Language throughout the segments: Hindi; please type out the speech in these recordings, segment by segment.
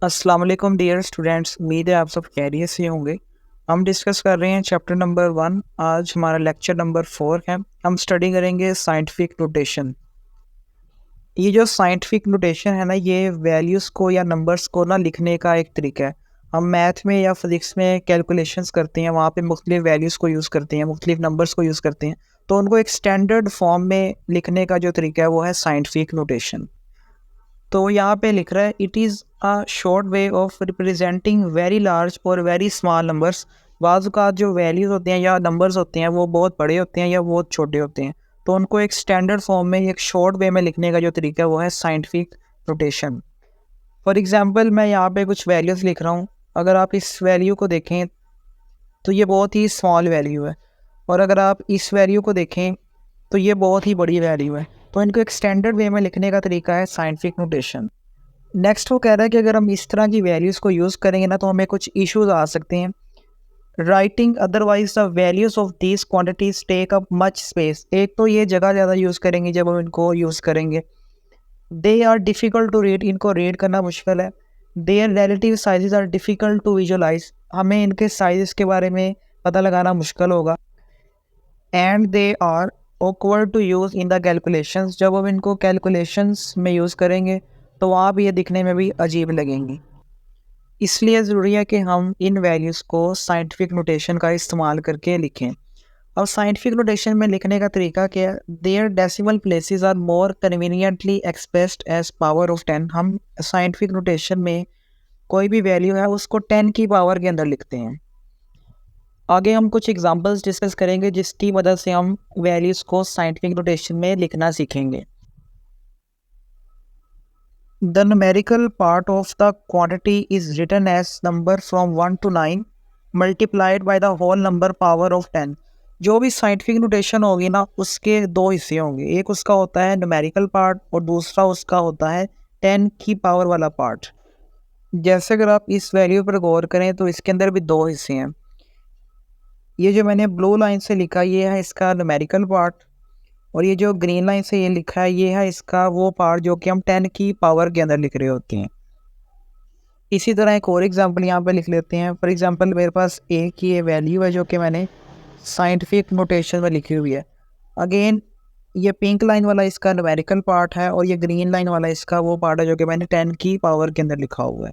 अस्सलाम वालेकुम डियर स्टूडेंट्स, उम्मीद है आप सब खैरियत से होंगे। हम डिस्कस कर रहे हैं चैप्टर नंबर 1। आज हमारा लेक्चर नंबर 4 है। हम स्टडी करेंगे साइंटिफिक नोटेशन। ये जो साइंटिफिक नोटेशन है ना, ये वैल्यूज़ को या नंबर्स को ना लिखने का एक तरीका है। हम मैथ में या फिजिक्स में कैलकुलेशंस करते हैं, वहाँ पे मुख्तलिफ वैल्यूज़ को यूज़ करते हैं, मुख्तलिफ नंबर्स को यूज़ करते हैं। तो उनको एक स्टैंडर्ड फॉर्म में लिखने का जो तरीका है वो है साइंटिफिक नोटेशन। तो यहाँ पे लिख रहा है, it is a short way of representing very large और वेरी स्मॉल नंबर्स। बाज़ औक़ात जो वैल्यूज़ होते हैं या नंबर्स होते हैं वो बहुत बड़े होते हैं या बहुत छोटे होते हैं। तो उनको एक स्टैंडर्ड फॉर्म में एक शॉर्ट वे में लिखने का जो तरीका है वो है साइंटिफिक नोटेशन। फॉर एग्ज़ाम्पल मैं यहाँ पे कुछ वैल्यूज़ लिख रहा हूँ। अगर आप इस वैल्यू को देखें तो ये बहुत ही स्मॉल वैल्यू है, और अगर आप इस वैल्यू को देखें तो ये बहुत ही बड़ी वैल्यू है। तो इनको एक स्टैंडर्ड वे में लिखने का तरीका है साइंटिफिक नोटेशन। नेक्स्ट वो कह रहा है कि अगर हम इस तरह की वैल्यूज़ को यूज़ करेंगे ना तो हमें कुछ इश्यूज आ सकते हैं। Writing otherwise the values of these quantities take up much space. एक तो ये जगह ज़्यादा यूज़ करेंगे जब हम इनको यूज़ करेंगे। They are difficult to read, इनको रीड करना मुश्किल है। Their relative sizes are difficult to visualise, हमें इनके साइज़ के बारे में पता लगाना मुश्किल होगा। And they are awkward to use in the calculations, जब हम इनको कैलकुलेशंस में यूज़ करेंगे तो वहाँ भी ये दिखने में भी अजीब लगेंगी। इसलिए ज़रूरी है कि हम इन वैल्यूज़ को साइंटिफिक नोटेशन का इस्तेमाल करके लिखें। अब साइंटिफिक नोटेशन में लिखने का तरीका क्या है? Their decimal places are more conveniently expressed as power of 10। हम साइंटिफिक नोटेशन में कोई भी वैल्यू है उसको 10 की पावर के अंदर लिखते हैं। आगे हम कुछ एग्जांपल्स डिस्कस करेंगे जिसकी मदद से हम वैल्यूज़ को साइंटिफिक नोटेशन में लिखना सीखेंगे। The numerical part of the quantity is written as number from 1 to 9 multiplied by the whole number power of 10। जो भी साइंटिफिक नोटेशन होगी ना उसके दो हिस्से होंगे, एक उसका होता है न्यूमेरिकल पार्ट और दूसरा उसका होता है 10 की पावर वाला पार्ट। जैसे अगर आप इस वैल्यू पर गौर करें तो इसके अंदर भी दो हिस्से हैं। ये जो मैंने ब्लू लाइन से लिखा ये है इसका न्यूमेरिकल पार्ट, और ये जो ग्रीन लाइन से ये लिखा है ये है इसका वो पार्ट जो कि हम 10 की पावर के अंदर लिख रहे होते हैं। इसी तरह एक और एग्जांपल यहाँ पे लिख लेते हैं। फॉर एग्जांपल मेरे पास एक ये वैल्यू है जो कि मैंने साइंटिफिक नोटेशन में लिखी हुई है। अगेन ये पिंक लाइन वाला इसका न्यूमेरिकल पार्ट है और ये ग्रीन लाइन वाला इसका वो पार्ट है जो कि मैंने 10 की पावर के अंदर लिखा हुआ है।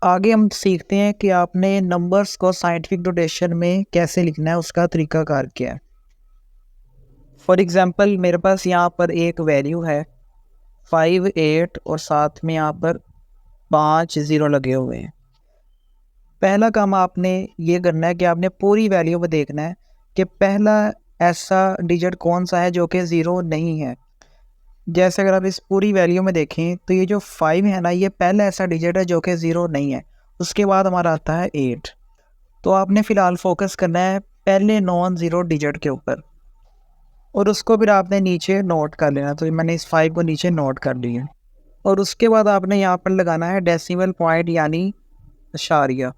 आगे हम सीखते हैं कि आपने नंबर्स को साइंटिफिक नोटेशन में कैसे लिखना है, उसका तरीकाकार क्या है। फॉर एग्जांपल मेरे पास यहाँ पर एक वैल्यू है 5, 8 और साथ में यहाँ पर 5 0 लगे हुए हैं। पहला काम आपने ये करना है कि आपने पूरी वैल्यू में देखना है कि पहला ऐसा डिजिट कौन सा है जो कि 0 नहीं है। जैसे अगर आप इस पूरी वैल्यू में देखें तो ये जो 5 है ना, ये पहला ऐसा डिजिट है जो कि 0 नहीं है। उसके बाद हमारा आता है 8। तो आपने फ़िलहाल फोकस करना है पहले नॉन ज़ीरो डिजिट के ऊपर, और उसको फिर आपने नीचे नोट कर लेना। तो मैंने इस 5 को नीचे नोट कर लिया, और उसके बाद आपने यहाँ पर लगाना है डेसिमल पॉइंट यानी अशारिया।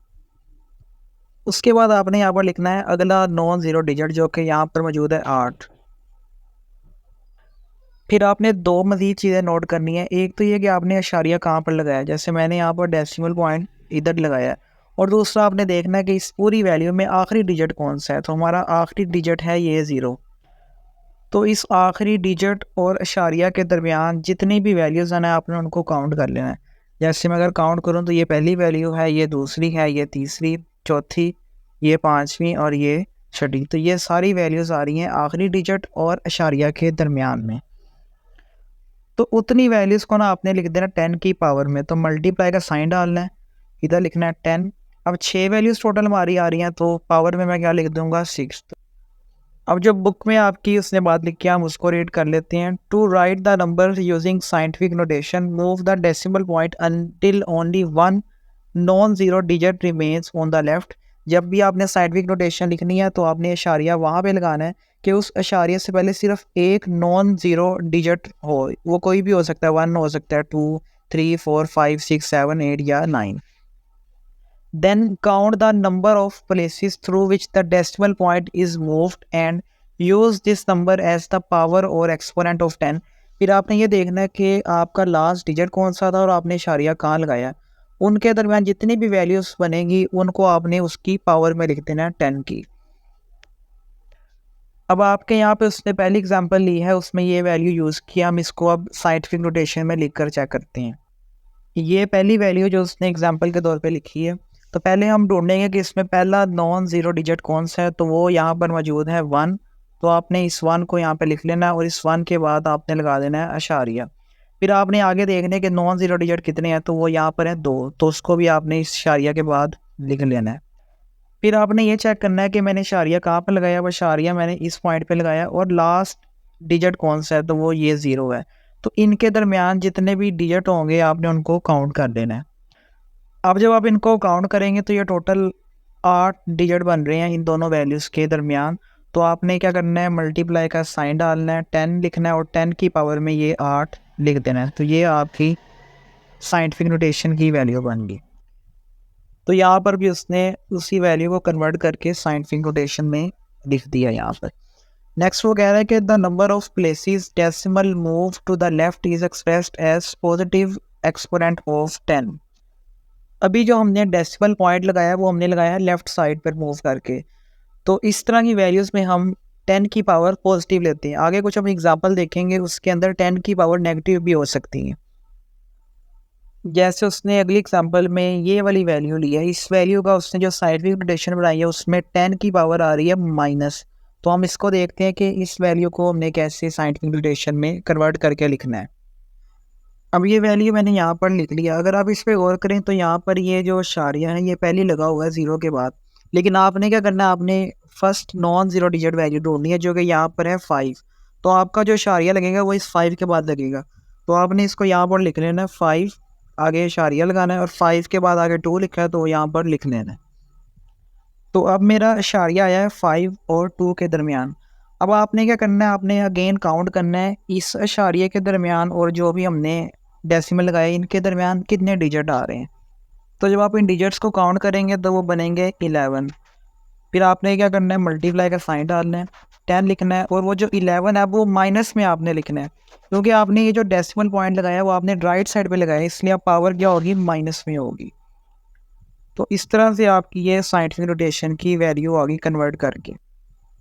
उसके बाद आपने यहाँ पर लिखना है अगला नॉन ज़ीरो डिजिट जो कि यहाँ पर मौजूद है 8। फिर आपने दो मज़ीद चीज़ें नोट करनी है। एक तो ये कि आपने अशारिया कहाँ पर लगाया, जैसे मैंने यहाँ पर डेसिमल पॉइंट इधर लगाया है। और दूसरा आपने देखना है कि इस पूरी वैल्यू में आखिरी डिजिट कौन सा है। तो हमारा आखिरी डिजिट है ये 0। तो इस आखिरी डिजिट और अशारिया के दरमियान जितनी भी वैल्यूज़ हैं ना आपने उनको काउंट कर लेना है। जैसे मैं अगर काउंट करूँ तो ये पहली वैल्यू है, ये दूसरी है, ये तीसरी, चौथी, ये पाँचवीं और ये छठी। तो ये सारी वैल्यूज़ आ रही हैं आखिरी डिजिट और अशारिया के दरमियान में। तो उतनी वैल्यूज़ को ना आपने लिख देना 10 की पावर में। तो मल्टीप्लाई का साइन डालना है, इधर लिखना है 10। अब 6 वैल्यूज़ टोटल हमारी आ रही हैं तो पावर में मैं क्या लिख दूँगा 6। अब जो बुक में आपकी उसने बात लिखी है हम उसको रीड कर लेते हैं। To write the number using scientific notation move the decimal point until only one non zero digit remains on the left. जब भी आपने साइंटिफिक नोटेशन लिखनी है तो आपने इशारिया वहाँ पे लगाना है कि उस इशारिया से पहले सिर्फ एक नॉन ज़ीरो डिजिट हो। वो कोई भी हो सकता है, 1 हो सकता है, 2, 3, 4, 5, 6, 7, 8 या 9। Then count the number of places through which the decimal point is moved and use this number as the power or exponent of 10। फिर आपने ये देखना है कि आपका लास्ट डिजिट कौन सा था और आपने इशारिया कहाँ लगाया। उनके दरमियान जितनी भी वैल्यूज़ बनेंगी उनको आपने उसकी पावर में लिख देना है 10 की। अब आपके यहाँ पे उसने पहली एग्जांपल ली है, उसमें ये वैल्यू यूज़ किया, हम इसको अब साइंटिफिक नोटेशन में लिख कर चेक करते हैं। ये पहली वैल्यू जो उसने एग्जांपल के तौर पे लिखी है, तो पहले हम ढूंढेंगे कि इसमें पहला नॉन ज़ीरो डिजिट कौन सा है, तो वो यहाँ पर मौजूद है 1। तो आपने इस 1 को यहाँ पे लिख लेना है और इस 1 के बाद आपने लगा देना है अशारिया। फिर आपने आगे देखने के नॉन ज़ीरो डिजिट कितने हैं, तो वो यहाँ पर है 2, तो उसको भी आपने इस अशारिया के बाद लिख लेना है। फिर आपने ये चेक करना है कि मैंने इशारिया कहाँ पे लगाया, वो इशारिया मैंने इस पॉइंट पे लगाया और लास्ट डिजिट कौन सा है, तो वो ये 0 है। तो इनके दरमियान जितने भी डिजिट होंगे आपने उनको काउंट कर देना है। अब जब आप इनको काउंट करेंगे तो ये टोटल 8 डिजिट बन रहे हैं इन दोनों वैल्यूज़ के दरमियान। तो आपने क्या करना है, मल्टीप्लाई का साइन डालना है, 10 लिखना है और 10 की पावर में ये 8 लिख देना है। तो ये आपकी साइंटिफिक नोटेशन की वैल्यू बन गई। तो यहाँ पर भी उसने उसी वैल्यू को कन्वर्ट करके साइंटिफिक नोटेशन में लिख दिया यहाँ पर। नेक्स्ट वो कह रहा है कि the number of places decimal move to the left is expressed as positive exponent of 10। अभी जो हमने डेसिमल पॉइंट लगाया वो हमने लगाया लेफ्ट साइड पर मूव करके। तो इस तरह की वैल्यूज़ में हम 10 की पावर पॉजिटिव लेते हैं। आगे कुछ हम एग्जांपल देखेंगे, उसके अंदर 10 की पावर नेगेटिव भी हो सकती है। जैसे उसने अगली एग्जांपल में ये वाली वैल्यू ली है, इस वैल्यू का उसने जो साइंटिफिक नोटेशन बनाई है उसमें 10 की पावर आ रही है माइनस। तो हम इसको देखते हैं कि इस वैल्यू को हमने कैसे साइंटिफिक नोटेशन में कन्वर्ट करके लिखना है। अब ये वैल्यू मैंने यहाँ पर लिख लिया। अगर आप इस पर गौर करें तो यहाँ पर ये जो इशारिया है ये पहले लगा हुआ है 0 के बाद, लेकिन आपने क्या करना है, आपने first non zero digit value ढूंढनी है जो कि यहाँ पर है 5। तो आपका जो इशारिया लगेगा वो इस 5 के बाद लगेगा। तो आपने इसको यहाँ पर लिख लेना है 5, आगे इशारिया लगाना है और 5 के बाद आगे 2 लिखा है तो यहाँ पर लिख लेना है। तो अब मेरा इशारिया आया है 5 और 2 के दरमियान। अब आपने क्या करना है, आपने अगेन काउंट करना है इस इशारिये के दरमियान और जो भी हमने डेसिमल लगाया इनके दरमियान कितने डिजिट आ रहे हैं। तो जब आप इन डिजिट्स को काउंट करेंगे तो वो बनेंगे 11। फिर आपने क्या करना है, मल्टीप्लाई का साइन डालना है, 10 लिखना है और वो जो 11 है वो माइनस में आपने लिखना है, क्योंकि आपने ये जो डेसिमल पॉइंट लगाया वो आपने राइट साइड पे लगाया, इसलिए आप पावर क्या होगी, माइनस में होगी। तो इस तरह से आपकी ये साइंटिफिक नोटेशन की वैल्यू होगी कन्वर्ट करके।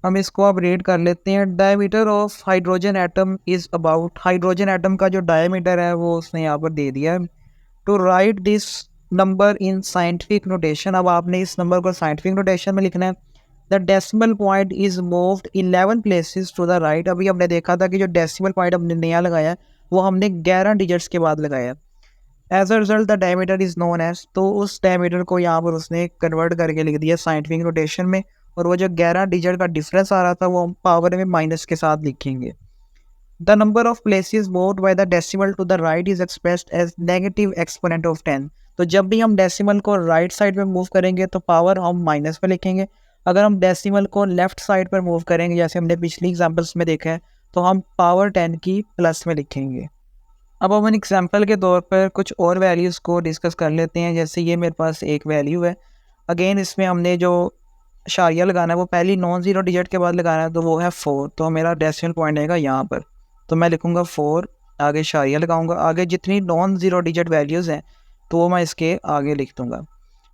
हम इसको अब रीड कर लेते हैं। Diameter of hydrogen atom is about, hydrogen atom का जो डायमीटर है वो उसने यहाँ पर दे दिया है। To write this number in scientific notation, अब आपने इस नंबर को साइंटिफिक नोटेशन में लिखना है। The decimal point is moved 11 places to the right. अभी हमने देखा था कि जो डेसिमल पॉइंट हमने नया लगाया वो हमने 11 डिजिट्स के बाद लगाया। As a result the diameter is known as, तो उस डायमीटर को यहाँ पर उसने कन्वर्ट करके लिख दिया साइंटिफिक नोटेशन में, और वो जो 11 डिजिट का डिफरेंस आ रहा था वो हम पावर में माइनस के साथ लिखेंगे। The number of places moved by the decimal to the right is expressed as negative exponent of 10। तो जब भी हम डेसिमल को राइट साइड पे मूव करेंगे तो पावर हम माइनस पे लिखेंगे। अगर हम डेसिमल को लेफ्ट साइड पर मूव करेंगे जैसे हमने पिछली एग्जांपल्स में देखा है तो हम पावर 10 की प्लस में लिखेंगे। अब हम एग्जांपल के तौर पर कुछ और वैल्यूज़ को डिस्कस कर लेते हैं। जैसे ये मेरे पास एक वैल्यू है, अगेन इसमें हमने जो इशारिया लगाना है वो पहली नॉन ज़ीरो डिजिट के बाद लगाना है, तो वो है 4। तो मेरा डेसिमल पॉइंट आएगा यहाँ पर, तो मैं लिखूँगा 4, आगे इशारिया लगाऊंगा, आगे जितनी नॉन ज़ीरो डिजिट वैल्यूज़ हैं तो वो मैं इसके आगे लिख दूँगा।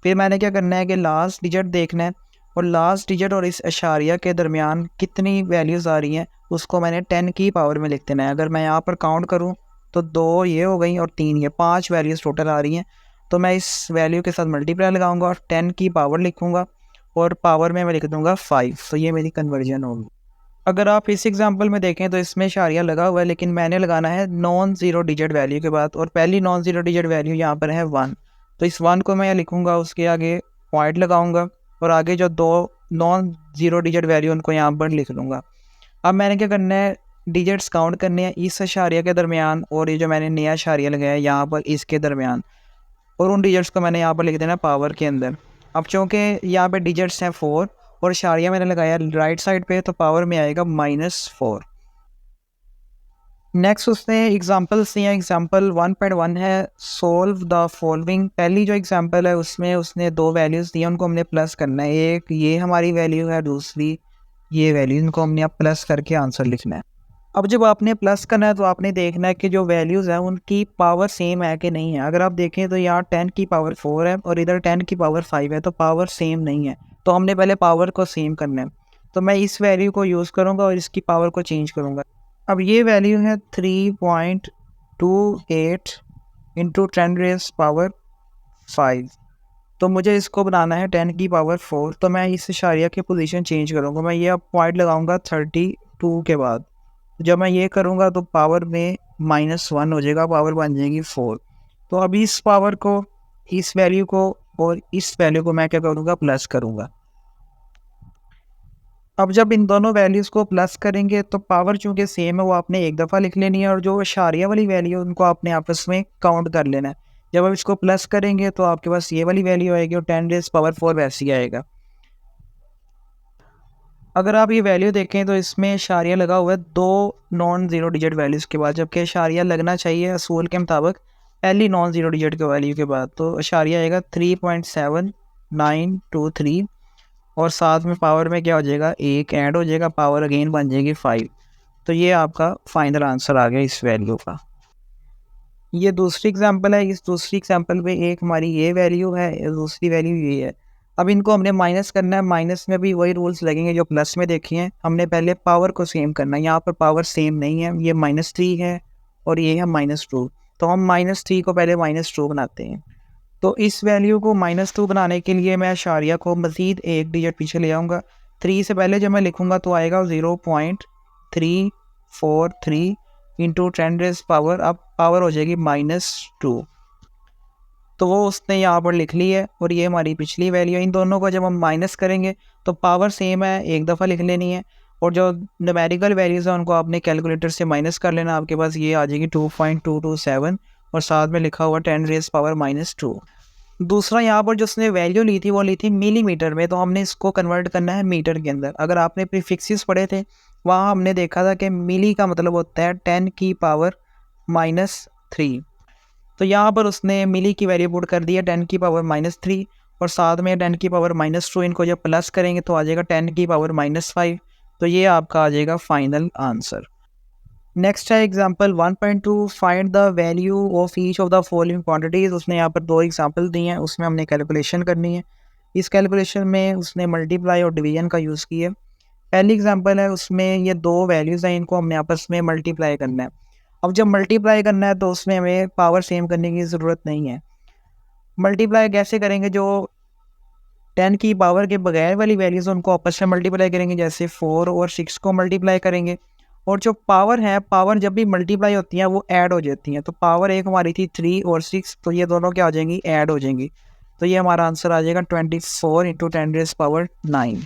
फिर मैंने क्या करना है कि लास्ट डिजिट देखना है और लास्ट डिजिट और इस इशारिया के दरमियान कितनी वैल्यूज़ आ रही हैं उसको मैंने 10 की पावर में लिख देना है। अगर मैं यहाँ पर काउंट करूँ तो 2 ये हो गई और 3 ये, 5 वैल्यूज़ टोटल आ रही हैं। तो मैं इस वैल्यू के साथ मल्टीप्लाई लगाऊंगा और 10 की पावर लिखूंगा और पावर में मैं लिख दूंगा 5। तो ये मेरी कन्वर्जन होगी। अगर आप इस एग्जांपल में देखें तो इसमें इशारिया लगा हुआ है, लेकिन मैंने लगाना है नॉन ज़ीरो डिजिट वैल्यू के बाद, और पहली नॉन ज़ीरो डिजिट वैल्यू यहाँ पर है 1। तो इस 1 को मैं लिखूँगा, उसके आगे पॉइंट लगाऊंगा और आगे जो 2 नॉन ज़ीरो डिजिट वैल्यू उनको यहाँ पर लिख लूँगा। अब मैंने क्या करना है, डिजिट्स काउंट करने हैं इस इशारिया के दरमियान और ये जो मैंने नया इशारिया लगाया है यहाँ पर इसके दरमियान, और उन डिजिट्स को मैंने यहाँ पर लिख देना पावर के अंदर। अब चूँकि यहाँ पे डिजिट्स हैं 4 और इशारिया मैंने लगाया राइट साइड पे, तो पावर में आएगा -4। नेक्स्ट उसने एग्जांपल्स दिए हैं। एग्जांपल 1.1 है, सोल्व द फॉलोइंग। पहली जो एग्जांपल है उसमें उसने 2 वैल्यूज़ दी हैं, उनको हमने प्लस करना है। एक ये हमारी वैल्यू है, दूसरी ये वैल्यू, इनको हमने अब प्लस करके आंसर लिखना है। अब जब आपने प्लस करना है तो आपने देखना है कि जो वैल्यूज़ हैं उनकी पावर सेम है कि नहीं है। अगर आप देखें तो यहाँ 10 की पावर 4 है और इधर 10 की पावर 5 है, तो पावर सेम नहीं है। तो हमने पहले पावर को सेम करना है। तो मैं इस वैल्यू को यूज़ करूँगा और इसकी पावर को चेंज करूँगा। अब ये वैल्यू है 3.28 इंटू 10 रेज़ पावर 5। तो मुझे इसको बनाना है 10 की पावर 4। तो मैं इस इशारिया की पोजीशन चेंज करूँगा। मैं ये अब पॉइंट लगाऊंगा 32 के बाद। जब मैं ये करूँगा तो पावर में -1 हो जाएगा, पावर बन जाएगी 4। तो अब इस पावर को, इस वैल्यू को और इस वैल्यू को मैं क्या करूँगा, प्लस करूँगा। अब जब इन दोनों वैल्यूज़ को प्लस करेंगे तो पावर चूँकि सेम है वो आपने एक दफ़ा लिख लेनी है और जो इशारिया वाली वैल्यू है उनको आपने आपस में काउंट कर लेना है। जब आप इसको प्लस करेंगे तो आपके पास ये वाली वैल्यू आएगी और 10 रेज़ पावर 4 वैसे ही आएगा। अगर आप ये वैल्यू देखें तो इसमें इशारिया लगा हुआ है 2 नॉन ज़ीरो डिजिट वैल्यूज़ के बाद, जबकि इशारिया लगना चाहिए असूल के मुताबिक पहली नॉन ज़ीरो डिजिट के वैल्यू के बाद। तो इशारिया आएगा 3.7923 और साथ में पावर में क्या हो जाएगा, 1 ऐड हो जाएगा, पावर अगेन बन जाएगी 5। तो ये आपका फाइनल आंसर आ गया इस वैल्यू का। ये दूसरी एग्जांपल है। इस दूसरी एग्जांपल में एक हमारी ये वैल्यू है, दूसरी वैल्यू ये है। अब इनको हमने माइनस करना है। माइनस में भी वही रूल्स लगेंगे जो प्लस में देखे हैं। हमने पहले पावर को सेम करना है। यहाँ पर पावर सेम नहीं है, ये -3 है और ये है -2। तो हम -3 को पहले -2 बनाते हैं। तो इस वैल्यू को -2 बनाने के लिए मैं इशारिया को मज़ीद एक डिजिट पीछे ले आऊँगा। 3 से पहले जब मैं लिखूँगा तो आएगा 0.343 इंटू 10 रेज़ पावर, अब पावर हो जाएगी -2। तो वो उसने यहाँ पर लिख ली है और ये हमारी पिछली वैल्यू है। इन दोनों को जब हम माइनस करेंगे तो पावर सेम है, एक दफ़ा लिख लेनी है और जो न्यूमेरिकल वैल्यूज़ हैं उनको आपने कैलकुलेटर से माइनस कर लेना। आपके पास ये आ जाएगी 2.227 और साथ में लिखा हुआ 10 रेज़ पावर -2। दूसरा यहाँ पर जो उसने वैल्यू ली थी वो ली थी मिलीमीटर में, तो हमने इसको कन्वर्ट करना है मीटर के अंदर। अगर आपने प्रीफिक्सेस पढ़े थे वहाँ हमने देखा था कि मिली का मतलब होता है 10 की पावर -3। तो यहाँ पर उसने मिली की वैल्यू पुट कर दी है 10 की पावर -3 और साथ में 10 की पावर -2। इनको जब प्लस करेंगे तो आ जाएगा 10 की पावर -5। तो ये आपका आ जाएगा फाइनल आंसर। नेक्स्ट है example 1.2, find the value of each of the following quantities. उसने यहाँ पर 2 एग्जांपल दिए हैं, उसमें हमने कैलकुलेशन करनी है। इस कैलकुलेशन में उसने मल्टीप्लाई और डिवीजन का यूज़ किया है। पहली एग्जांपल है, उसमें ये 2 वैल्यूज़ हैं, इनको हमने आपस में मल्टीप्लाई करना है। अब जब मल्टीप्लाई करना है तो उसमें हमें पावर सेम करने की ज़रूरत नहीं है। मल्टीप्लाई कैसे करेंगे, जो 10 की पावर के बगैर वाली वैल्यूज़ उनको आपस में मल्टीप्लाई करेंगे, जैसे 4 और 6 को मल्टीप्लाई करेंगे। और जो पावर है, पावर जब भी मल्टीप्लाई होती हैं वो ऐड हो जाती हैं। तो पावर एक हमारी थी 3 और 6, तो ये दोनों क्या हो जाएंगी, ऐड हो जाएंगी। तो ये हमारा आंसर आ जाएगा 24 इंटू 10 रेज़ पावर 9।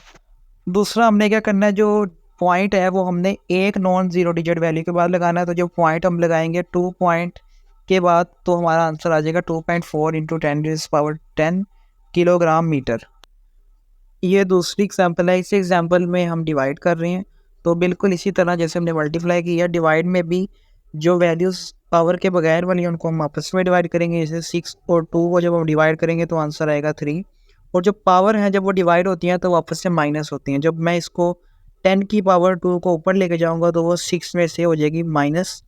दूसरा हमने क्या करना है, जो पॉइंट है वो हमने एक नॉन ज़ीरो डिजिट वैल्यू के बाद लगाना है। तो जो पॉइंट हम लगाएंगे 2 पॉइंट के बाद, तो हमारा आंसर आ जाएगा 2.4 into 10 raise power 10 kilogram metre. ये दूसरी एग्जांपल है। इस एग्जांपल में हम डिवाइड कर रहे हैं, तो बिल्कुल इसी तरह जैसे हमने मल्टीप्लाई किया, डिवाइड में भी जो वैल्यूज़ पावर के बगैर वाली उनको हम आपस में डिवाइड करेंगे। जैसे 6 और 2 को जब हम डिवाइड करेंगे तो आंसर आएगा 3। और जो पावर है जब वो डिवाइड होती हैं तो वो आपस में माइनस होती हैं। जब मैं इसको 10 की पावर 2 को ऊपर लेके जाऊँगा तो वो 6 में से हो जाएगी माइनस,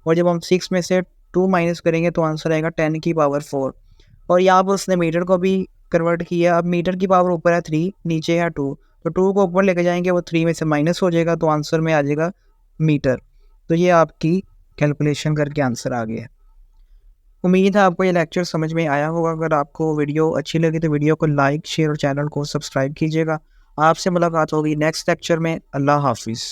और जब हम 6 में से 2 माइनस करेंगे तो आंसर आएगा 10 की पावर 4। और यहाँ पर उसने मीटर को भी कन्वर्ट किया। अब मीटर की पावर ऊपर है 3, नीचे है 2, तो 2 को ऊपर लेके जाएंगे वो 3 में से माइनस हो जाएगा, तो आंसर में आ जाएगा मीटर। तो ये आपकी कैलकुलेशन करके आंसर आ गया। उम्मीद है आपको ये लेक्चर समझ में आया होगा। अगर आपको वीडियो अच्छी लगी तो वीडियो को लाइक, शेयर और चैनल को सब्सक्राइब कीजिएगा। आपसे मुलाकात होगी नेक्स्ट लेक्चर में। अल्लाह हाफिज़।